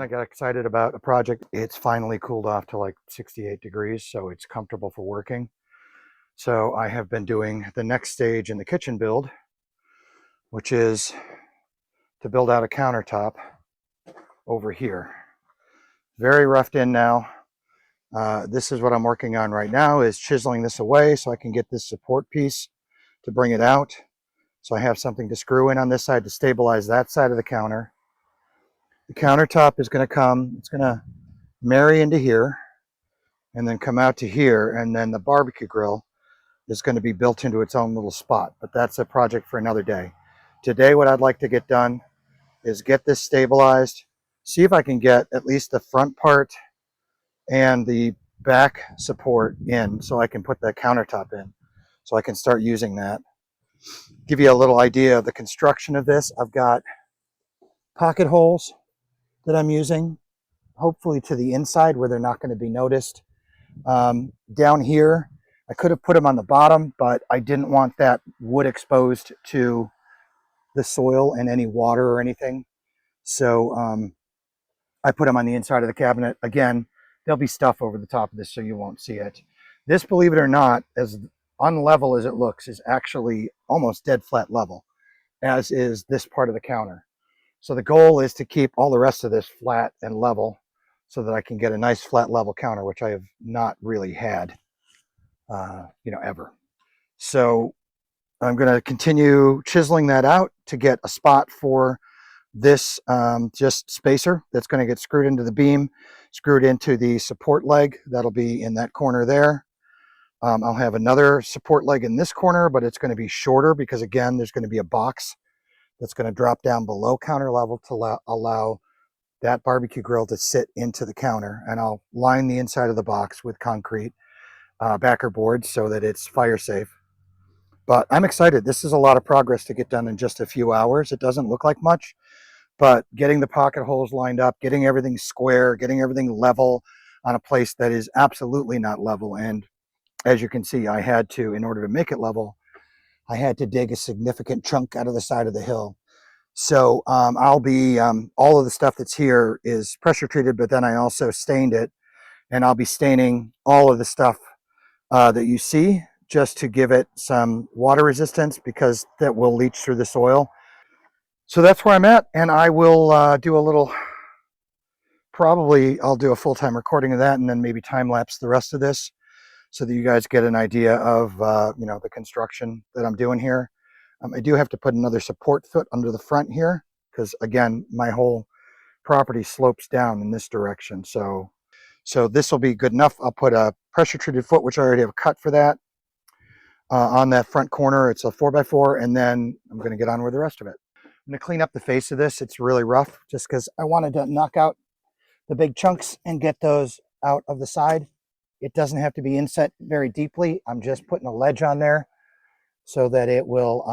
I got excited about a project. It's finally cooled off to like 68 degrees, so it's comfortable for working. So I have been doing the next stage in the kitchen build, which is to build out a countertop over here. Very roughed in now. This is what I'm working on right now, is chiseling this away so I can get this support piece to bring it out. So I have something to screw in on this side to stabilize that side of the counter. The countertop is going to come, it's going to marry into here and then come out to here, and then the barbecue grill is going to be built into its own little spot, but that's a project for another day. Today what I'd like to get done is get this stabilized, see if I can get at least the front part and the back support in so I can put that countertop in, so I can start using that. Give you a little idea of the construction of this. I've got pocket holes that I'm using, hopefully to the inside where they're not going to be noticed. Down here, I could have put them on the bottom, but I didn't want that wood exposed to the soil and any water or anything. So I put them on the inside of the cabinet. Again, there'll be stuff over the top of this so you won't see it. This, believe it or not, as unlevel as it looks, is actually almost dead flat level, as is this part of the counter. So the goal is to keep all the rest of this flat and level so that I can get a nice flat level counter, which I have not really had, ever. So I'm going to continue chiseling that out to get a spot for this just spacer that's going to get screwed into the beam, screwed into the support leg. That'll be in that corner there. I'll have another support leg in this corner, but it's going to be shorter because, again, there's going to be a box that's going to drop down below counter level to allow that barbecue grill to sit into the counter. And I'll line the inside of the box with concrete backer boards so that it's fire safe. But I'm excited. This is a lot of progress to get done in just a few hours. It doesn't look like much, but getting the pocket holes lined up, getting everything square, getting everything level on a place that is absolutely not level. And as you can see, I had to, in order to make it level, I had to dig a significant chunk out of the side of the hill. So I'll be, all of the stuff that's here is pressure treated, but then I also stained it, and I'll be staining all of the stuff that you see just to give it some water resistance, because that will leach through the soil. So that's where I'm at, and I will do a little, probably I'll do a full-time recording of that and then maybe time lapse the rest of this so that you guys get an idea of the construction that I'm doing here. I do have to put another support foot under the front here because, again, my whole property slopes down in this direction. So this will be good enough. I'll put a pressure treated foot, which I already have cut for that, on that front corner. It's a 4x4, and then I'm going to get on with the rest of it. I'm going to clean up the face of this. It's really rough just because I wanted to knock out the big chunks and get those out of the side. It doesn't have to be inset very deeply. I'm just putting a ledge on there so that it will,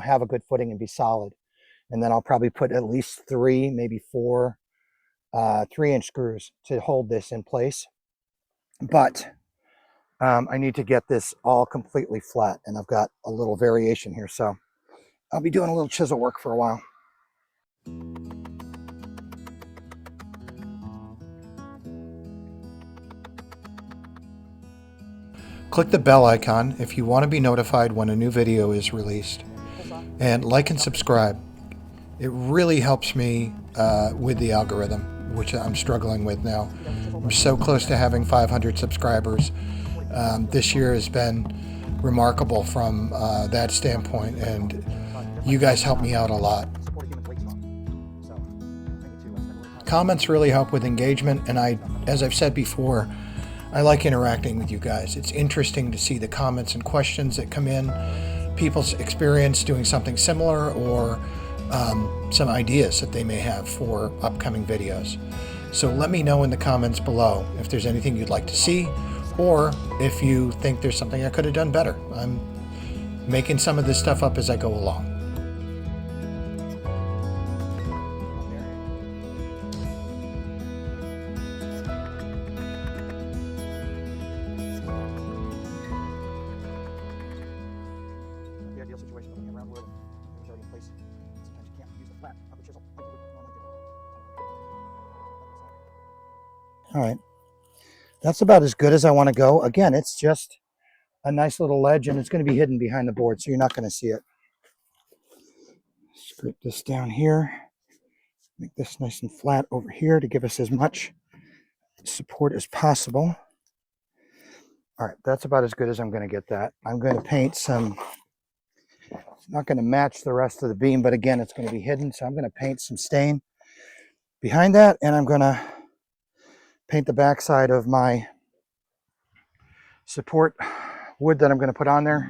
have a good footing and be solid. And then I'll probably put at least 3, maybe 4 3-inch screws to hold this in place. But I need to get this all completely flat, and I've got a little variation here. So I'll be doing a little chisel work for a while. Click the bell icon if you want to be notified when a new video is released. And like and subscribe. It really helps me with the algorithm, which I'm struggling with now. I'm so close to having 500 subscribers. This year has been remarkable from that standpoint, and you guys help me out a lot. Comments really help with engagement, and as I've said before, I like interacting with you guys. It's interesting to see the comments and questions that come in, people's experience doing something similar, or some ideas that they may have for upcoming videos. So let me know in the comments below if there's anything you'd like to see, or if you think there's something I could have done better. I'm making some of this stuff up as I go along. The ideal situation of looking around wood, things already in place. Sometimes you can't use the flat of the chisel. All right, that's about as good as I want to go. Again, it's just a nice little ledge, and it's going to be hidden behind the board, so you're not going to see it. Scrape this down here. Make this nice and flat over here to give us as much support as possible. All right, that's about as good as I'm going to get that. I'm going to paint some, it's not going to match the rest of the beam, but again, it's going to be hidden. So I'm going to paint some stain behind that, and I'm going to paint the backside of my support wood that I'm going to put on there.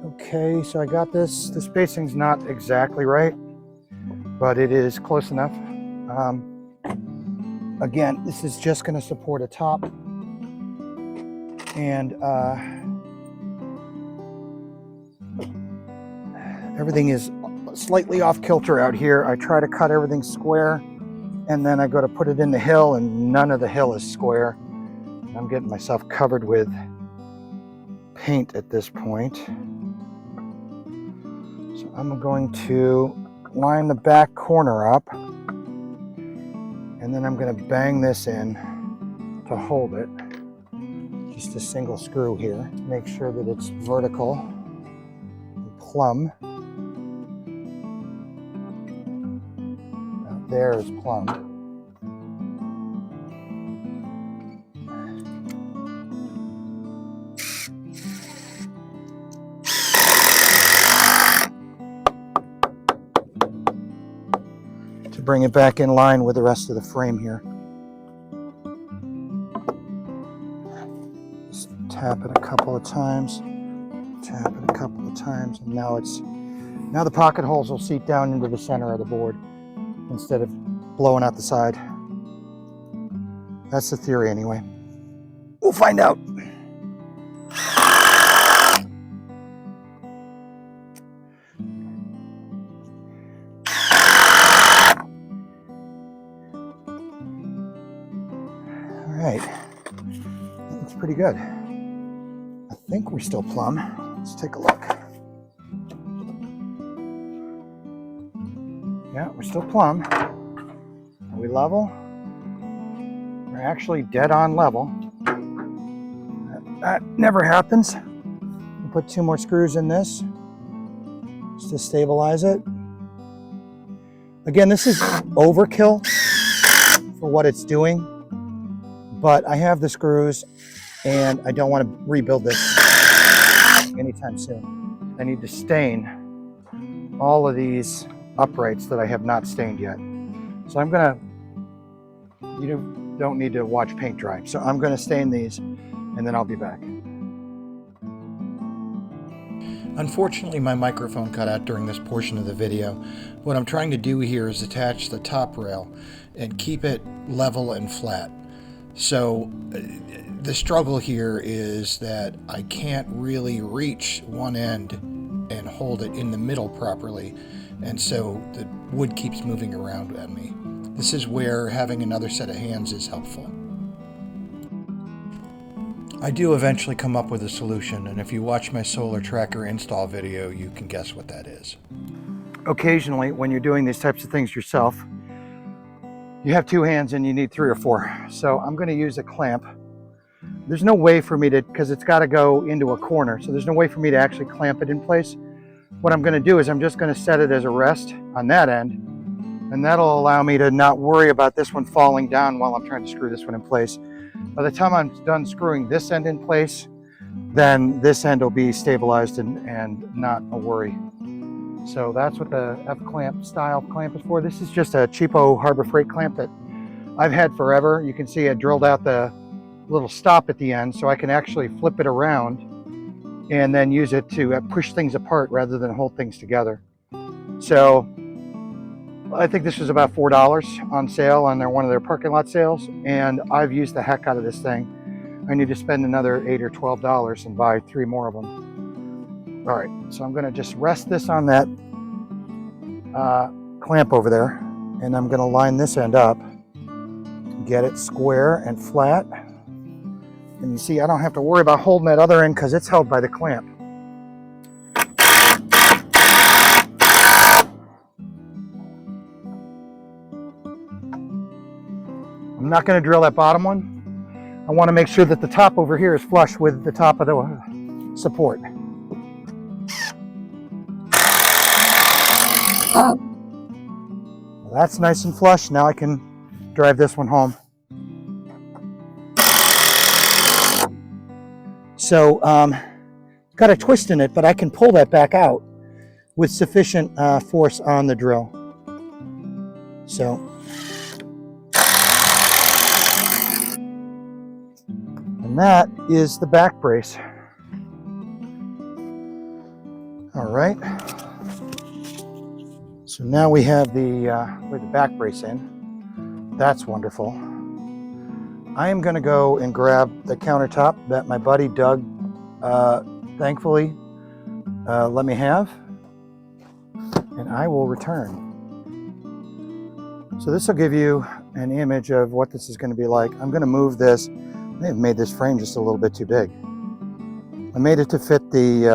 Okay, so I got this. The spacing's not exactly right, but it is close enough. Again, this is just going to support a top, and everything is slightly off kilter out here. I try to cut everything square, and then I go to put it in the hill, and none of the hill is square. I'm getting myself covered with paint at this point. So I'm going to line the back corner up, and then I'm going to bang this in to hold it. Just a single screw here. Make sure that it's vertical and plumb. Out there is plumb. To bring it back in line with the rest of the frame here. Just tap it a couple of times, tap it a couple of times, and now the pocket holes will seat down into the center of the board instead of blowing out the side. That's the theory anyway. We'll find out. All right, that looks pretty good. I think we're still plumb. Let's take a look. Yeah, we're still plumb. Are we level? We're actually dead on level. That never happens. We'll put 2 more screws in this just to stabilize it. Again, this is overkill for what it's doing, but I have the screws and I don't want to rebuild this anytime soon. I need to stain all of these uprights that I have not stained yet. So I'm gonna, you don't need to watch paint dry. So I'm gonna stain these and then I'll be back. Unfortunately, my microphone cut out during this portion of the video. What I'm trying to do here is attach the top rail and keep it level and flat. So the struggle here is that I can't really reach one end and hold it in the middle properly, and so the wood keeps moving around at me. This is where having another set of hands is helpful. I do eventually come up with a solution, and if you watch my solar tracker install video, you can guess what that is. Occasionally, when you're doing these types of things yourself, you have 2 hands and you need 3 or 4. So I'm going to use a clamp. There's no way for me to, because it's got to go into a corner, so there's no way for me to actually clamp it in place. What I'm going to do is I'm just going to set it as a rest on that end, and that'll allow me to not worry about this one falling down while I'm trying to screw this one in place. By the time I'm done screwing this end in place, then this end will be stabilized and not a worry. So that's what the F-clamp style clamp is for. This is just a cheapo Harbor Freight clamp that I've had forever. You can see I drilled out the little stop at the end so I can actually flip it around and then use it to push things apart rather than hold things together. So I think this was about $4 on sale on one of their parking lot sales, and I've used the heck out of this thing. I need to spend another $8 or $12 and buy 3 more of them. All right, so I'm going to just rest this on that clamp over there, and I'm going to line this end up, get it square and flat. And you see, I don't have to worry about holding that other end because it's held by the clamp. I'm not going to drill that bottom one. I want to make sure that the top over here is flush with the top of the support. That's nice and flush. Now I can drive this one home. So, got a twist in it, but I can pull that back out with sufficient force on the drill. So, and that is the back brace. All right. So now we have the back brace in. That's wonderful. I am going to go and grab the countertop that my buddy Doug thankfully let me have, and I will return. So this will give you an image of what this is going to be like. I'm going to move this. I may have made this frame just a little bit too big. I made it to fit the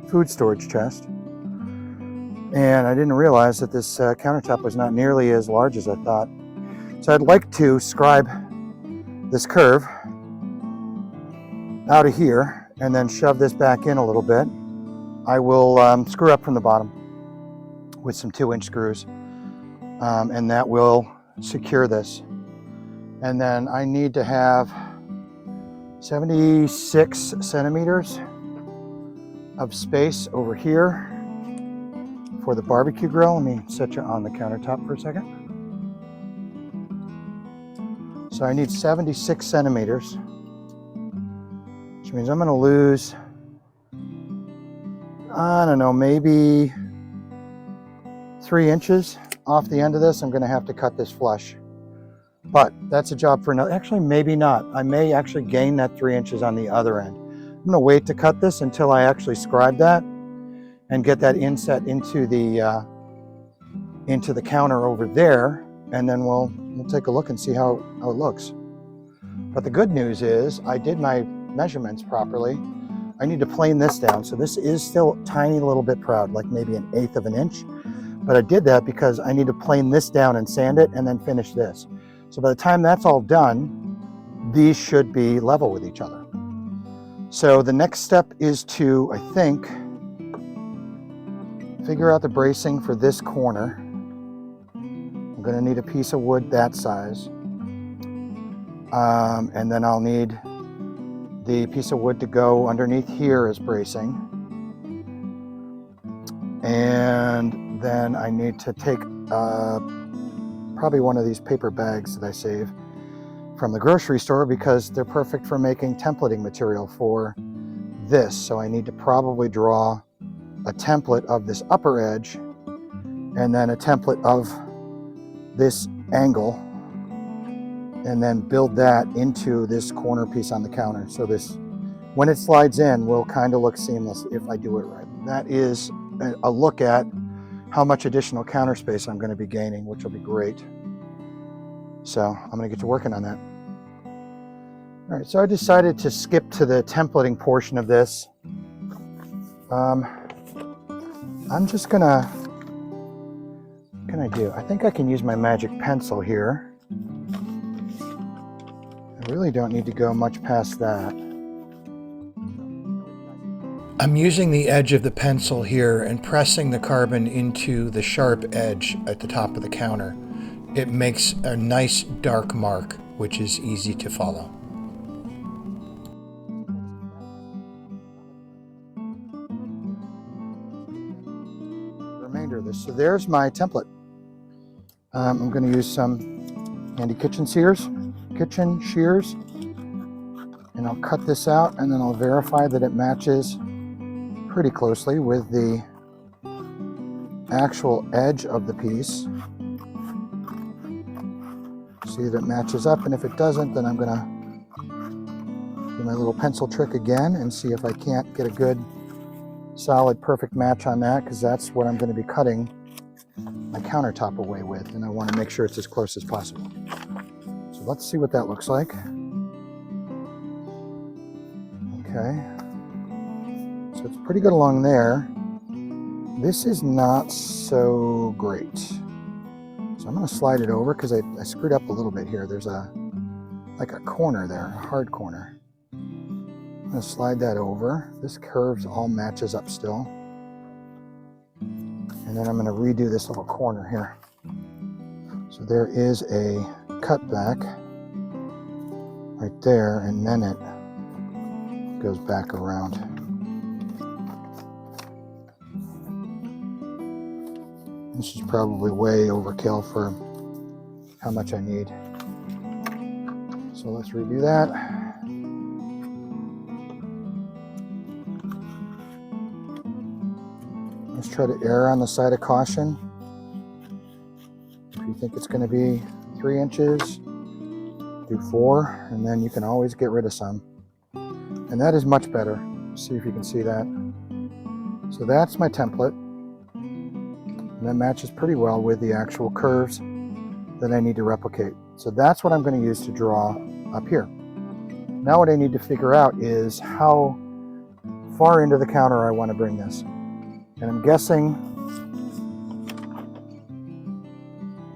food storage chest, and I didn't realize that this countertop was not nearly as large as I thought. So I'd like to scribe this curve out of here and then shove this back in a little bit. I will screw up from the bottom with some 2-inch screws, and that will secure this. And then I need to have 76 centimeters of space over here for the barbecue grill. Let me set you on the countertop for a second. So I need 76 centimeters, which means I'm going to lose, I don't know, maybe 3 inches off the end of this. I'm going to have to cut this flush, but that's a job for another. Actually, maybe not. I may actually gain that 3 inches on the other end. I'm going to wait to cut this until I actually scribe that and get that inset into the counter over there, and then we'll take a look and see how it looks. But the good news is I did my measurements properly. I need to plane this down. So this is still a tiny little bit proud, like maybe 1/8 of an inch. But I did that because I need to plane this down and sand it and then finish this. So by the time that's all done, these should be level with each other. So the next step is to, I think, figure out the bracing for this corner. I'm going to need a piece of wood that size. And then I'll need the piece of wood to go underneath here as bracing. And then I need to take probably one of these paper bags that I save from the grocery store, because they're perfect for making templating material for this. So I need to probably draw a template of this upper edge and then a template of this angle, and then build that into this corner piece on the counter. So this, when it slides in, will kind of look seamless if I do it right. That is a look at how much additional counter space I'm going to be gaining, which will be great. So I'm going to get to working on that. All right, so I decided to skip to the templating portion of this. I'm just gonna, what can I do? I think I can use my magic pencil here. I really don't need to go much past that. I'm using the edge of the pencil here and pressing the carbon into the sharp edge at the top of the counter. It makes a nice dark mark, which is easy to follow. Remainder of this. So there's my template. I'm going to use some handy kitchen shears, and I'll cut this out, and then I'll verify that it matches pretty closely with the actual edge of the piece. See if it matches up, and if it doesn't, then I'm going to do my little pencil trick again and see if I can't get a good solid perfect match on that, because that's what I'm going to be cutting my countertop away with, and I want to make sure it's as close as possible. So let's see what that looks like. Okay, so it's pretty good along there. This is not so great. So So I'm going to slide it over because I screwed up a little bit here. There's like a corner there, a hard corner. I'm going to slide that over. This curves all matches up still. And then I'm going to redo this little corner here. So there is a cutback right there, and then it goes back around. This is probably way overkill for how much I need. So let's redo that. Let's try to err on the side of caution. If you think it's going to be 3 inches, do 4, and then you can always get rid of some. And that is much better. See if you can see that. So that's my template. And that matches pretty well with the actual curves that I need to replicate. So that's what I'm going to use to draw up here. Now what I need to figure out is how far into the counter I want to bring this. And I'm guessing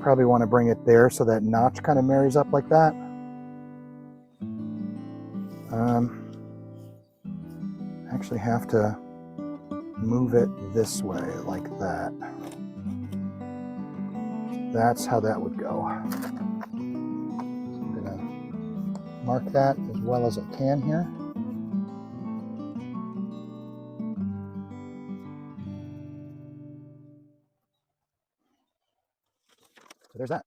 probably want to bring it there so that notch kind of marries up like that. Actually have to move it this way like that. That's how that would go. So I'm going to mark that as well as I can here. So there's that.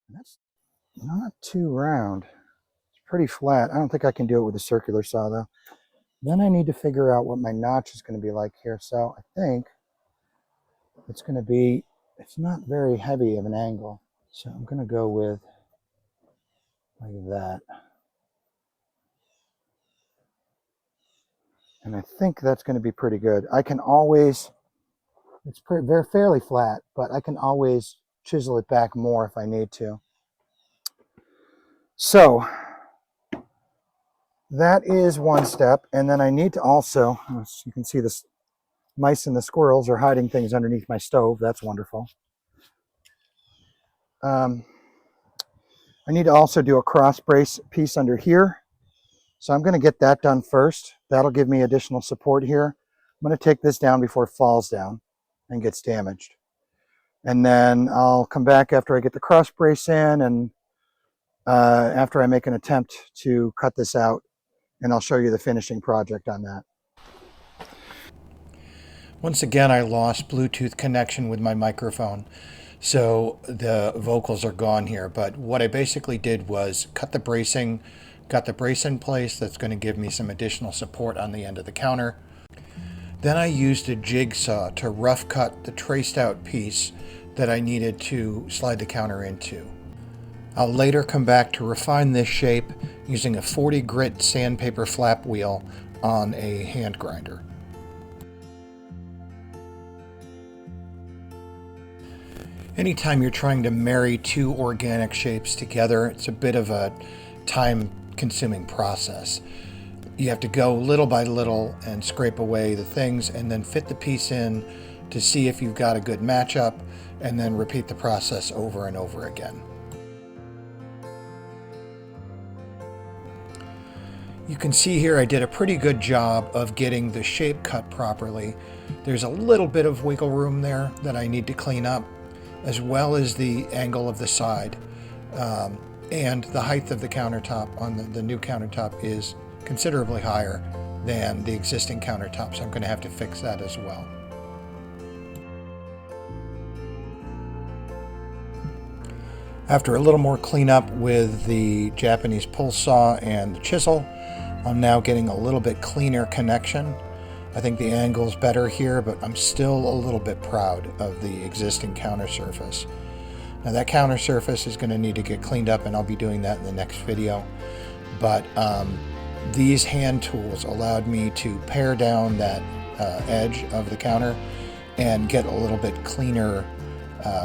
And that's not too round. It's pretty flat. I don't think I can do it with a circular saw though. Then I need to figure out what my notch is going to be like here. So I think it's going to be, it's not very heavy of an angle. So I'm going to go with like that. And I think that's going to be pretty good. I can always, they're fairly flat, but I can always chisel it back more if I need to. So that is one step. And then I need to also, as you can see, this mice and the squirrels are hiding things underneath my stove. That's wonderful. I need to also do a cross brace piece under here. So I'm going to get that done first. That'll give me additional support here. I'm going to take this down before it falls down and gets damaged. And then I'll come back after I get the cross brace in and after I make an attempt to cut this out, and I'll show you the finishing project on that. Once again, I lost Bluetooth connection with my microphone, so the vocals are gone here. But what I basically did was cut the bracing, got the brace in place. That's going to give me some additional support on the end of the counter. Then I used a jigsaw to rough cut the traced out piece that I needed to slide the counter into. I'll later come back to refine this shape using a 40 grit sandpaper flap wheel on a hand grinder. Anytime you're trying to marry two organic shapes together, it's a bit of a time-consuming process. You have to go little by little and scrape away the things and then fit the piece in to see if you've got a good matchup, and then repeat the process over and over again. You can see here I did a pretty good job of getting the shape cut properly. There's a little bit of wiggle room there that I need to clean up, as well as the angle of the side. And the height of the countertop on the new countertop is considerably higher than the existing countertop, so I'm going to have to fix that as well. After a little more cleanup with the Japanese pull saw and the chisel, I'm now getting a little bit cleaner connection. I think the angle's better here, but I'm still a little bit proud of the existing counter surface. Now that counter surface is going to need to get cleaned up, and I'll be doing that in the next video. But these hand tools allowed me to pare down that edge of the counter and get a little bit cleaner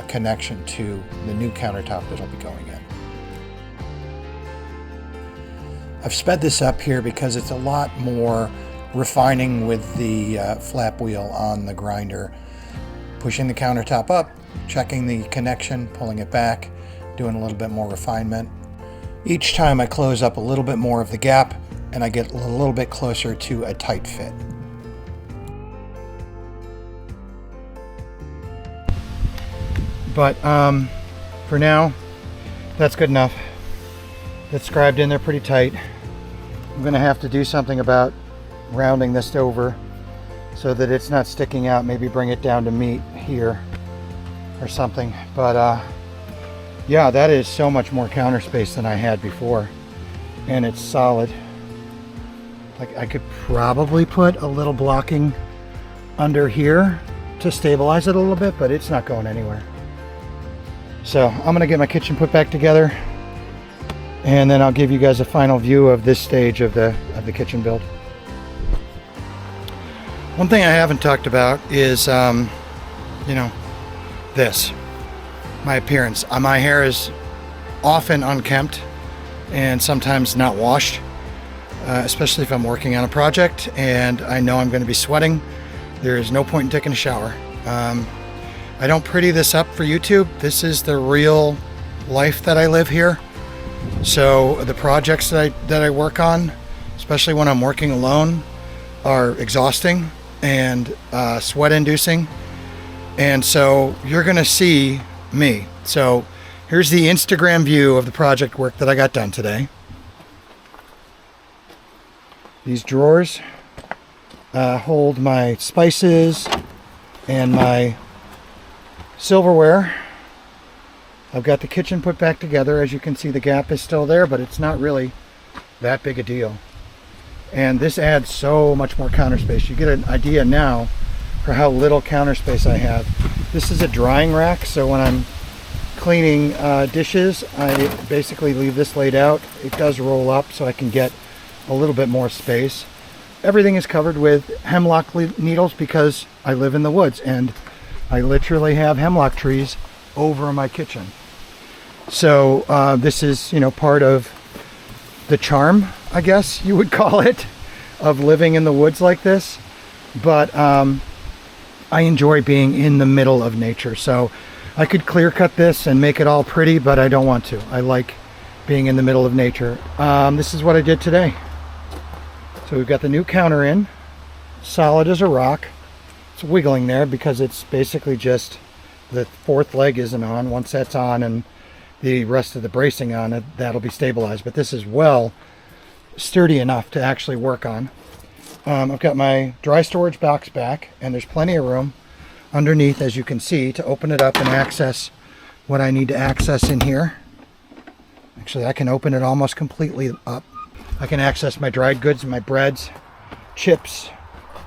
connection to the new countertop that'll be going in. I've sped this up here because it's a lot more refining with the flap wheel on the grinder. pushing the countertop up, checking the connection, pulling it back, doing a little bit more refinement. Each time I close up a little bit more of the gap and I get a little bit closer to a tight fit. But for now, that's good enough. It's scribed in there pretty tight. I'm gonna have to do something about rounding this over so that it's not sticking out. Maybe bring it down to meet here or something. But yeah, that is so much more counter space than I had before, and it's solid. Like, I could probably put a little blocking under here to stabilize it a little bit, but it's not going anywhere. So I'm gonna get my kitchen put back together, and then I'll give you guys a final view of this stage of the kitchen build. One thing I haven't talked about is, you know, this, my appearance. My hair is often unkempt and sometimes not washed, especially if I'm working on a project and I know I'm going to be sweating. There is no point in taking a shower. I don't pretty this up for YouTube. This is the real life that I live here. So the projects that I work on, especially when I'm working alone, are exhausting and sweat inducing. And so you're gonna see me. So here's the Instagram view of the project work that I got done today. These drawers hold my spices and my silverware. I've got the kitchen put back together. As you can see, the gap is still there, but it's not really that big a deal. And this adds so much more counter space. You get an idea now for how little counter space I have. This is a drying rack, so when I'm cleaning dishes, I basically leave this laid out. It does roll up so I can get a little bit more space. Everything is covered with hemlock needles because I live in the woods and I literally have hemlock trees over my kitchen. So this is, you know, part of the charm, I guess you would call it, of living in the woods like this. But I enjoy being in the middle of nature. So I could clear cut this and make it all pretty, but I don't want to. I like being in the middle of nature. This is what I did today. So we've got the new counter in, solid as a rock. It's wiggling there because it's basically just the fourth leg isn't on. Once that's on and the rest of the bracing on it, that'll be stabilized. But this is well sturdy enough to actually work on. I've got my dry storage box back, and there's plenty of room underneath, as you can see, to open it up and access what I need to access in here. Actually, I can open it almost completely up. I can access my dried goods, my breads, chips,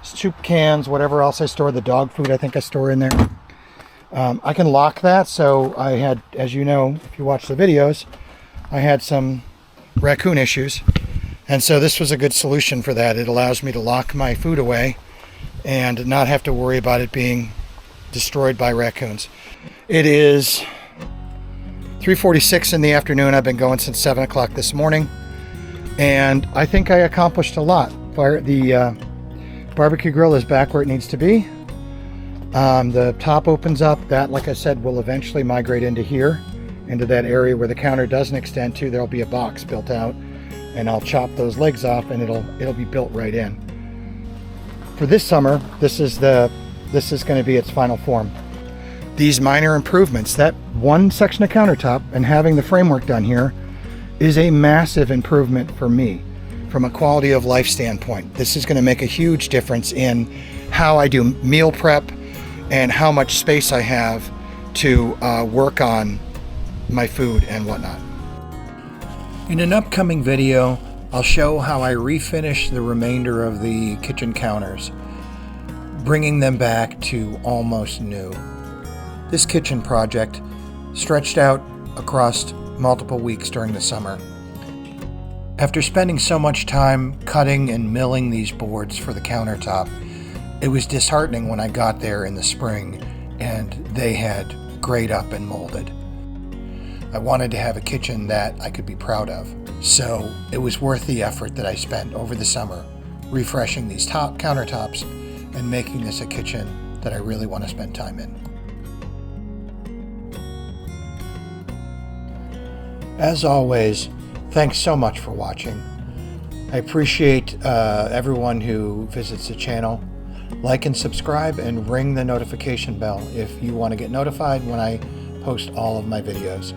soup cans, whatever else I store, the dog food I think I store in there. I can lock that. So I had, as you know, if you watch the videos, I had some raccoon issues. And so this was a good solution for that. It allows me to lock my food away and not have to worry about it being destroyed by raccoons. It is 3:46 in the afternoon. I've been going since 7 o'clock this morning. And I think I accomplished a lot. The barbecue grill is back where it needs to be. The top opens up. That, like I said, will eventually migrate into here, into that area where the counter doesn't extend to. There'll be a box built out, and I'll chop those legs off, and it'll be built right in. For this summer, this is going to be its final form. These minor improvements, that one section of countertop and having the framework done here, is a massive improvement for me from a quality of life standpoint. This is going to make a huge difference in how I do meal prep and how much space I have to work on my food and whatnot. In an upcoming video, I'll show how I refinish the remainder of the kitchen counters, bringing them back to almost new. This kitchen project stretched out across multiple weeks during the summer. After spending so much time cutting and milling these boards for the countertop, it was disheartening when I got there in the spring and they had grayed up and molded. I wanted to have a kitchen that I could be proud of, so it was worth the effort that I spent over the summer refreshing these top countertops and making this a kitchen that I really want to spend time in. As always, thanks so much for watching. I appreciate everyone who visits the channel. Like and subscribe and ring the notification bell if you want to get notified when I post all of my videos.